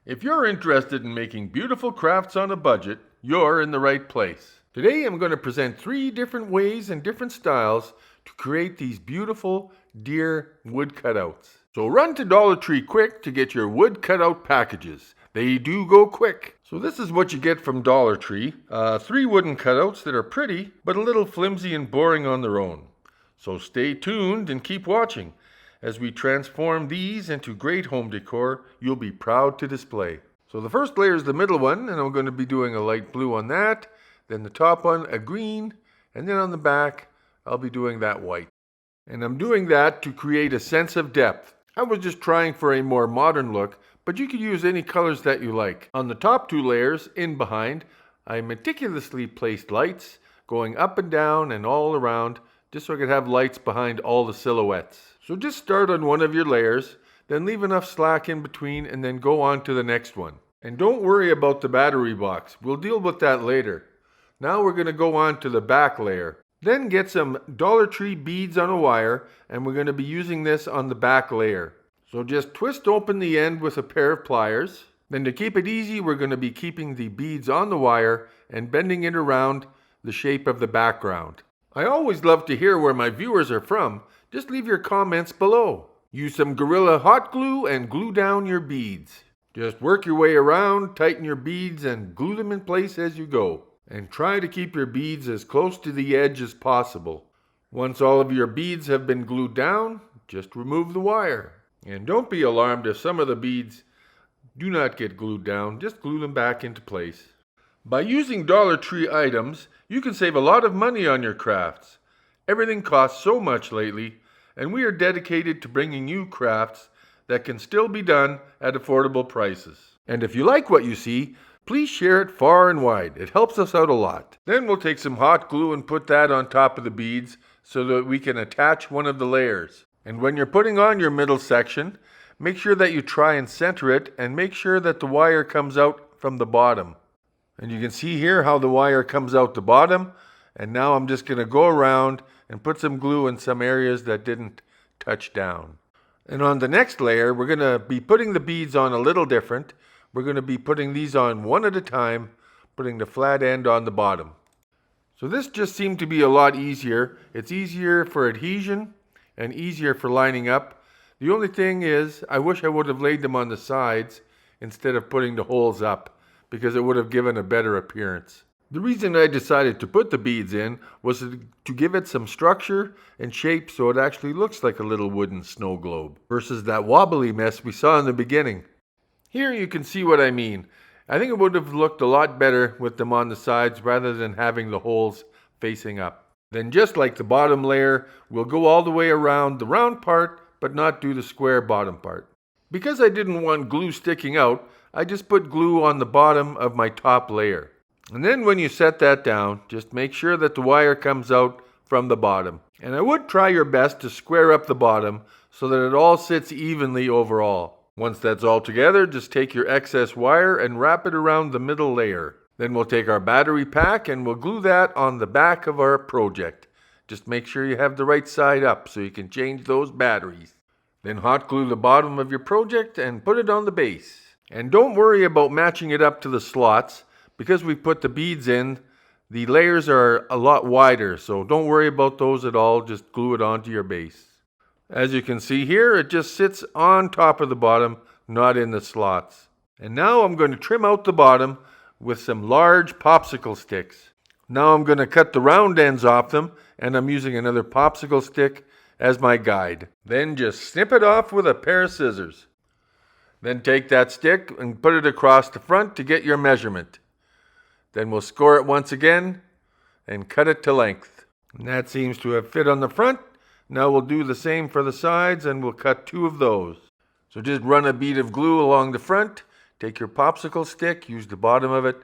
If you're interested in making beautiful crafts on a budget, you're in the right place. Today I'm going to present 3 different ways and different styles to create these beautiful deer wood cutouts. So run to Dollar Tree quick to get your wood cutout packages. They do go quick. So this is what you get from Dollar Tree. 3 wooden cutouts that are pretty, but a little flimsy and boring on their own. So stay tuned and keep watching. As we transform these into great home decor you'll be proud to display. So the first layer is the middle one, and I'm going to be doing a light blue on that. Then the top one, a green, and then on the back, I'll be doing that white. And I'm doing that to create a sense of depth. I was just trying for a more modern look, but you could use any colors that you like. On the top 2 layers, in behind, I meticulously placed lights going up and down and all around, just so I could have lights behind all the silhouettes. So just start on one of your layers, then leave enough slack in between and then go on to the next one. And don't worry about the battery box, we'll deal with that later. Now we're going to go on to the back layer. Then get some Dollar Tree beads on a wire, and we're going to be using this on the back layer. So just twist open the end with a pair of pliers. Then to keep it easy, we're going to be keeping the beads on the wire and bending it around the shape of the background. I always love to hear where my viewers are from. Just leave your comments below. Use some Gorilla hot glue and glue down your beads. Just work your way around, tighten your beads, and glue them in place as you go. And try to keep your beads as close to the edge as possible. Once all of your beads have been glued down, just remove the wire. And don't be alarmed if some of the beads do not get glued down, just glue them back into place. By using Dollar Tree items, you can save a lot of money on your crafts. Everything costs so much lately, and we are dedicated to bringing you crafts that can still be done at affordable prices. And if you like what you see, please share it far and wide. It helps us out a lot. Then we'll take some hot glue and put that on top of the beads so that we can attach one of the layers. And when you're putting on your middle section, make sure that you try and center it and make sure that the wire comes out from the bottom. And you can see here how the wire comes out the bottom. And now I'm just going to go around and put some glue in some areas that didn't touch down. And on the next layer, we're going to be putting the beads on a little different. We're going to be putting these on one at a time, putting the flat end on the bottom. So this just seemed to be a lot easier. It's easier for adhesion and easier for lining up. The only thing is, I wish I would have laid them on the sides instead of putting the holes up, because it would have given a better appearance. The reason I decided to put the beads in was to give it some structure and shape so it actually looks like a little wooden snow globe versus that wobbly mess we saw in the beginning. Here you can see what I mean. I think it would have looked a lot better with them on the sides rather than having the holes facing up. Then just like the bottom layer, we'll go all the way around the round part but not do the square bottom part. Because I didn't want glue sticking out, I just put glue on the bottom of my top layer. And then when you set that down, just make sure that the wire comes out from the bottom. And I would try your best to square up the bottom so that it all sits evenly overall. Once that's all together, just take your excess wire and wrap it around the middle layer. Then we'll take our battery pack and we'll glue that on the back of our project. Just make sure you have the right side up so you can change those batteries. Then hot glue the bottom of your project and put it on the base. And don't worry about matching it up to the slots. Because we put the beads in, the layers are a lot wider, so don't worry about those at all, just glue it onto your base. As you can see here, it just sits on top of the bottom, not in the slots. And now I'm going to trim out the bottom with some large popsicle sticks. Now I'm going to cut the round ends off them, and I'm using another popsicle stick as my guide. Then just snip it off with a pair of scissors. Then take that stick and put it across the front to get your measurement. Then we'll score it once again and cut it to length. And that seems to have fit on the front. Now we'll do the same for the sides and we'll cut 2 of those. So just run a bead of glue along the front, take your popsicle stick, use the bottom of it,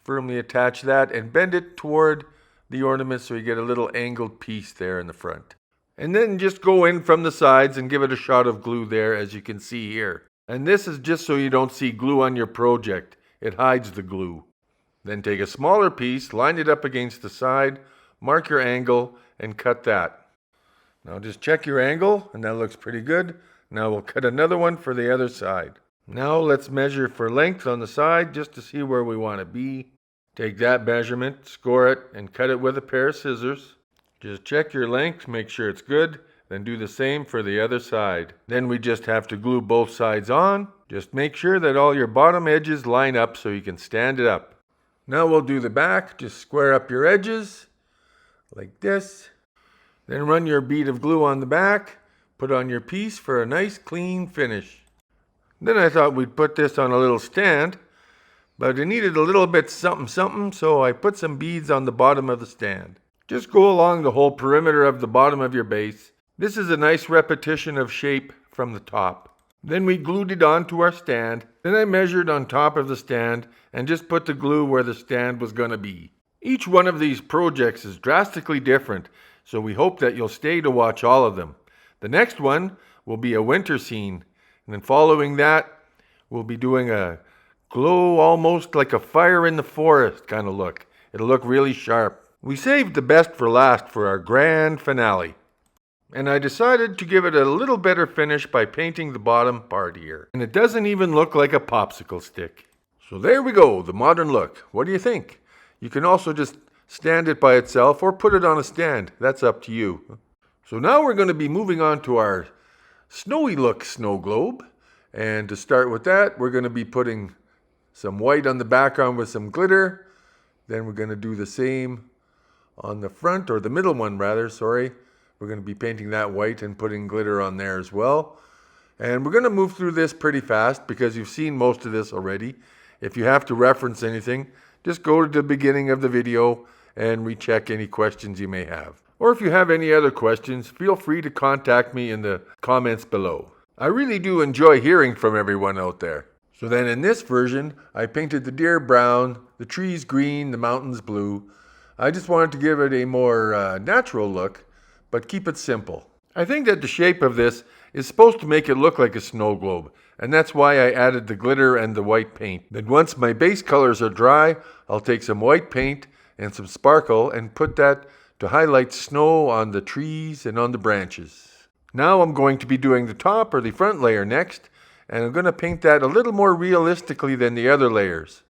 firmly attach that and bend it toward the ornament so you get a little angled piece there in the front. And then just go in from the sides and give it a shot of glue there as you can see here. And this is just so you don't see glue on your project. It hides the glue. Then take a smaller piece, line it up against the side, mark your angle, and cut that. Now just check your angle, and that looks pretty good. Now we'll cut another one for the other side. Now let's measure for length on the side just to see where we want to be. Take that measurement, score it, and cut it with a pair of scissors. Just check your length, make sure it's good, then do the same for the other side. Then we just have to glue both sides on. Just make sure that all your bottom edges line up so you can stand it up. Now we'll do the back. Just square up your edges like this. Then run your bead of glue on the back. Put on your piece for a nice clean finish. Then I thought we'd put this on a little stand, but it needed a little bit something, so I put some beads on the bottom of the stand. Just go along the whole perimeter of the bottom of your base. This is a nice repetition of shape from the top. Then we glued it onto our stand. Then I measured on top of the stand and just put the glue where the stand was going to be. Each one of these projects is drastically different, so we hope that you'll stay to watch all of them. The next one will be a winter scene, and then following that, we'll be doing a glow almost like a fire in the forest kind of look. It'll look really sharp. We saved the best for last for our grand finale. And I decided to give it a little better finish by painting the bottom part here. And it doesn't even look like a popsicle stick. So there we go, the modern look. What do you think? You can also just stand it by itself or put it on a stand. That's up to you. So now we're going to be moving on to our snowy look snow globe. And to start with that, we're going to be putting some white on the background with some glitter. Then we're going to do the same on the front, or the middle one rather, sorry. We're going to be painting that white and putting glitter on there as well. And we're going to move through this pretty fast because you've seen most of this already. If you have to reference anything, just go to the beginning of the video and recheck any questions you may have. Or if you have any other questions, feel free to contact me in the comments below. I really do enjoy hearing from everyone out there. So then in this version, I painted the deer brown, the trees green, the mountains blue. I just wanted to give it a more natural look, but keep it simple. I think that the shape of this is supposed to make it look like a snow globe, and that's why I added the glitter and the white paint. Then once my base colors are dry, I'll take some white paint and some sparkle and put that to highlight snow on the trees and on the branches. Now I'm going to be doing the top or the front layer next, and I'm going to paint that a little more realistically than the other layers.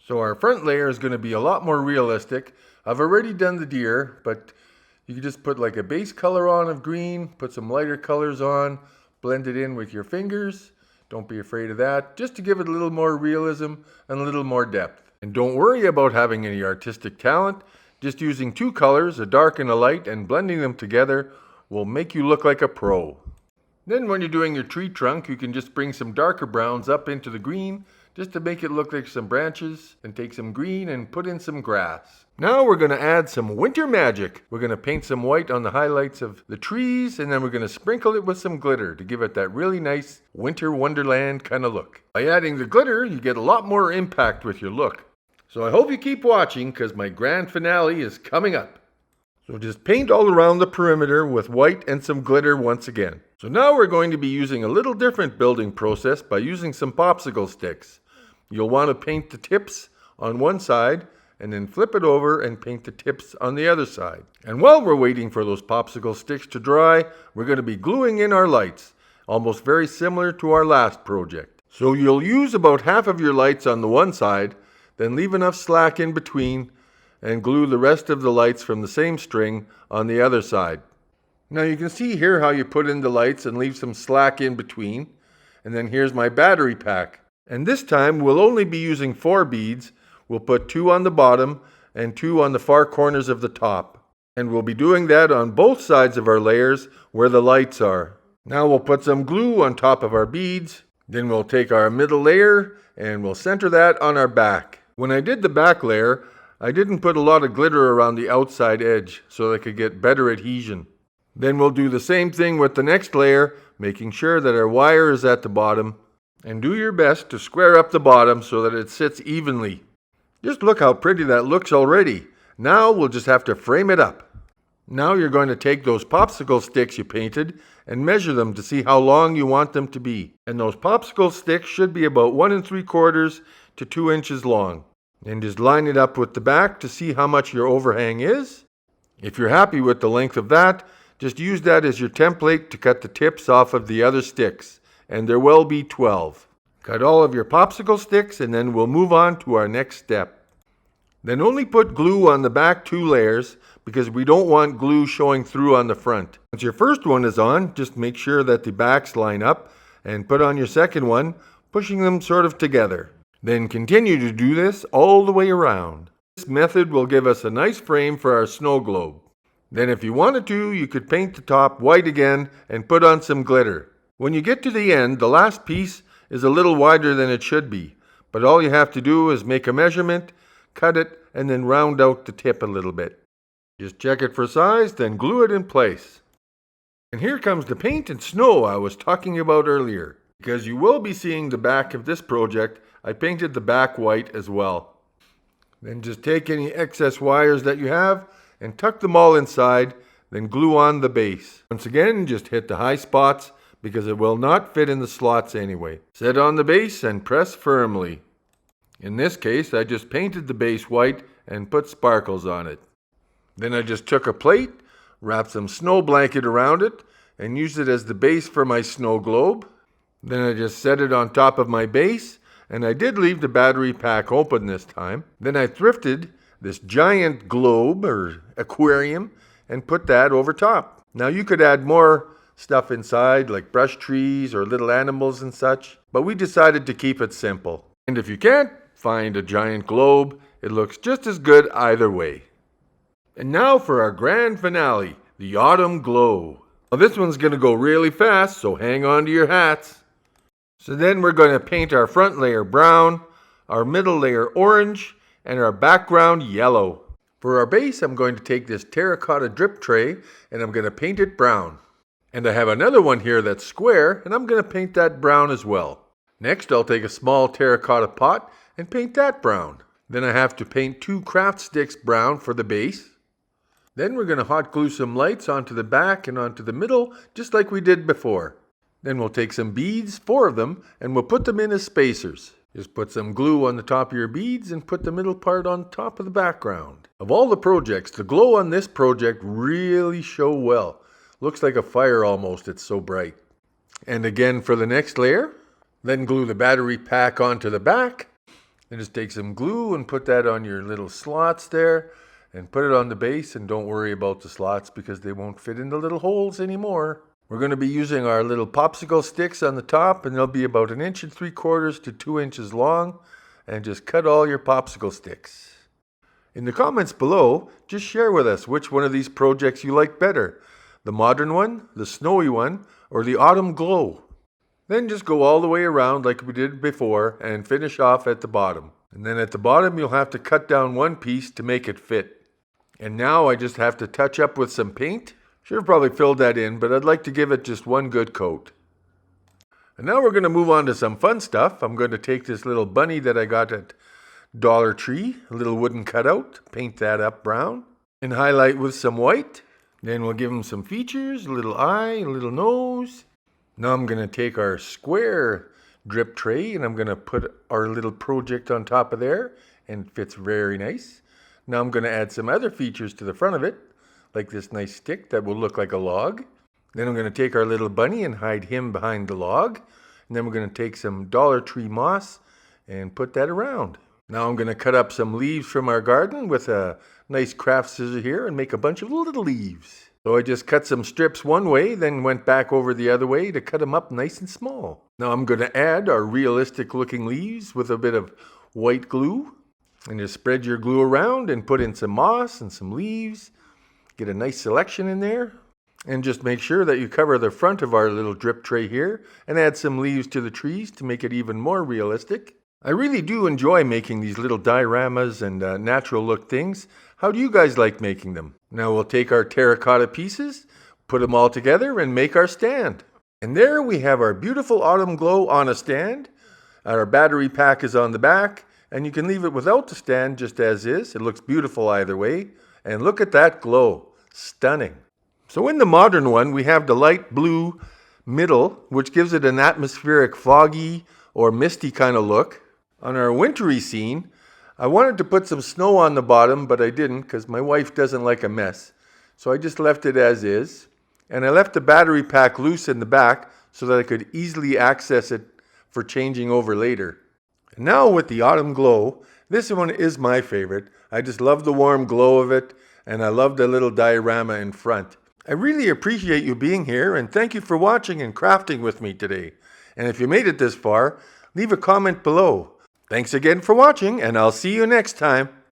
So our front layer is going to be a lot more realistic. I've already done the deer, but you can just put like a base color on of green, put some lighter colors on, blend it in with your fingers. Don't be afraid of that, just to give it a little more realism and a little more depth. And don't worry about having any artistic talent. Just using two colors, a dark and a light, and blending them together will make you look like a pro. Then when you're doing your tree trunk, you can just bring some darker browns up into the green, just to make it look like some branches, and take some green and put in some grass. Now we're going to add some winter magic. We're going to paint some white on the highlights of the trees, and then we're going to sprinkle it with some glitter to give it that really nice winter wonderland kind of look. By adding the glitter, you get a lot more impact with your look. So I hope you keep watching because my grand finale is coming up. So just paint all around the perimeter with white and some glitter once again. So now we're going to be using a little different building process by using some popsicle sticks. You'll want to paint the tips on one side and then flip it over and paint the tips on the other side. And while we're waiting for those popsicle sticks to dry, we're going to be gluing in our lights, almost very similar to our last project. So you'll use about half of your lights on the one side, then leave enough slack in between and glue the rest of the lights from the same string on the other side. Now you can see here how you put in the lights and leave some slack in between. And then here's my battery pack. And this time we'll only be using 4 beads. We'll put 2 on the bottom and 2 on the far corners of the top. And we'll be doing that on both sides of our layers where the lights are. Now we'll put some glue on top of our beads. Then we'll take our middle layer and we'll center that on our back. When I did the back layer, I didn't put a lot of glitter around the outside edge so I could get better adhesion. Then we'll do the same thing with the next layer, making sure that our wire is at the bottom. And do your best to square up the bottom so that it sits evenly. Just look how pretty that looks already. Now we'll just have to frame it up. Now you're going to take those popsicle sticks you painted and measure them to see how long you want them to be. And those popsicle sticks should be about 1 3/4 to 2 inches long. And just line it up with the back to see how much your overhang is. If you're happy with the length of that, just use that as your template to cut the tips off of the other sticks. And there will be 12. Cut all of your popsicle sticks and then we'll move on to our next step. Then only put glue on the back 2 layers because we don't want glue showing through on the front. Once your first one is on, just make sure that the backs line up and put on your second one, pushing them sort of together. Then continue to do this all the way around. This method will give us a nice frame for our snow globe. Then if you wanted to, you could paint the top white again and put on some glitter. When you get to the end, the last piece is a little wider than it should be, but all you have to do is make a measurement, cut it, and then round out the tip a little bit. Just check it for size, then glue it in place. And here comes the paint and snow I was talking about earlier. Because you will be seeing the back of this project, I painted the back white as well. Then just take any excess wires that you have and tuck them all inside, then glue on the base. Once again, just hit the high spots because it will not fit in the slots anyway. Set on the base and press firmly. In this case, I just painted the base white and put sparkles on it. Then I just took a plate, wrapped some snow blanket around it, and used it as the base for my snow globe. Then I just set it on top of my base, and I did leave the battery pack open this time. Then I thrifted this giant globe or aquarium and put that over top. Now you could add more stuff inside like brush trees or little animals and such, but we decided to keep it simple. And if you can't find a giant globe, it looks just as good either way. And now for our grand finale, the autumn glow. Now this one's going to go really fast, so hang on to your hats. So then we're going to paint our front layer brown, our middle layer orange, and our background yellow. For our base, I'm going to take this terracotta drip tray and I'm going to paint it brown. And I have another one here that's square, and I'm going to paint that brown as well. Next, I'll take a small terracotta pot and paint that brown. Then I have to paint 2 craft sticks brown for the base. Then we're going to hot glue some lights onto the back and onto the middle, just like we did before. Then we'll take some beads, 4 of them, and we'll put them in as spacers. Just put some glue on the top of your beads and put the middle part on top of the background. Of all the projects, the glow on this project really show well. Looks like a fire almost, it's so bright. And again for the next layer, then glue the battery pack onto the back. Then just take some glue and put that on your little slots there and put it on the base, and don't worry about the slots because they won't fit in the little holes anymore. We're going to be using our little popsicle sticks on the top, and they'll be about 1.75 inches to 2 inches long, and just cut all your popsicle sticks. In the comments below, just share with us which one of these projects you like better, the modern one, the snowy one, or the autumn glow. Then just go all the way around like we did before and finish off at the bottom. And then at the bottom you'll have to cut down one piece to make it fit. And now I just have to touch up with some paint. Should have probably filled that in, but I'd like to give it just one good coat. And now we're going to move on to some fun stuff. I'm going to take this little bunny that I got at Dollar Tree, a little wooden cutout, paint that up brown, and highlight with some white. Then we'll give him some features, a little eye, a little nose. Now I'm going to take our square drip tray and I'm going to put our little project on top of there, and it fits very nice. Now I'm going to add some other features to the front of it, like this nice stick that will look like a log. Then I'm going to take our little bunny and hide him behind the log. And then we're going to take some Dollar Tree moss and put that around. Now I'm going to cut up some leaves from our garden with a nice craft scissor here and make a bunch of little leaves. So I just cut some strips one way, then went back over the other way to cut them up nice and small. Now I'm going to add our realistic looking leaves with a bit of white glue. And just spread your glue around and put in some moss and some leaves. Get a nice selection in there. And just make sure that you cover the front of our little drip tray here and add some leaves to the trees to make it even more realistic. I really do enjoy making these little dioramas and natural look things. How do you guys like making them? Now we'll take our terracotta pieces, put them all together and make our stand. And there we have our beautiful autumn glow on a stand. Our battery pack is on the back, and you can leave it without the stand just as is. It looks beautiful either way. And look at that glow. Stunning. So in the modern one, we have the light blue middle, which gives it an atmospheric foggy or misty kind of look. On our wintry scene, I wanted to put some snow on the bottom, but I didn't because my wife doesn't like a mess. So I just left it as is. And I left the battery pack loose in the back so that I could easily access it for changing over later. And now with the autumn glow, this one is my favorite. I just love the warm glow of it, and I love the little diorama in front. I really appreciate you being here, and thank you for watching and crafting with me today. And if you made it this far, leave a comment below. Thanks again for watching, and I'll see you next time.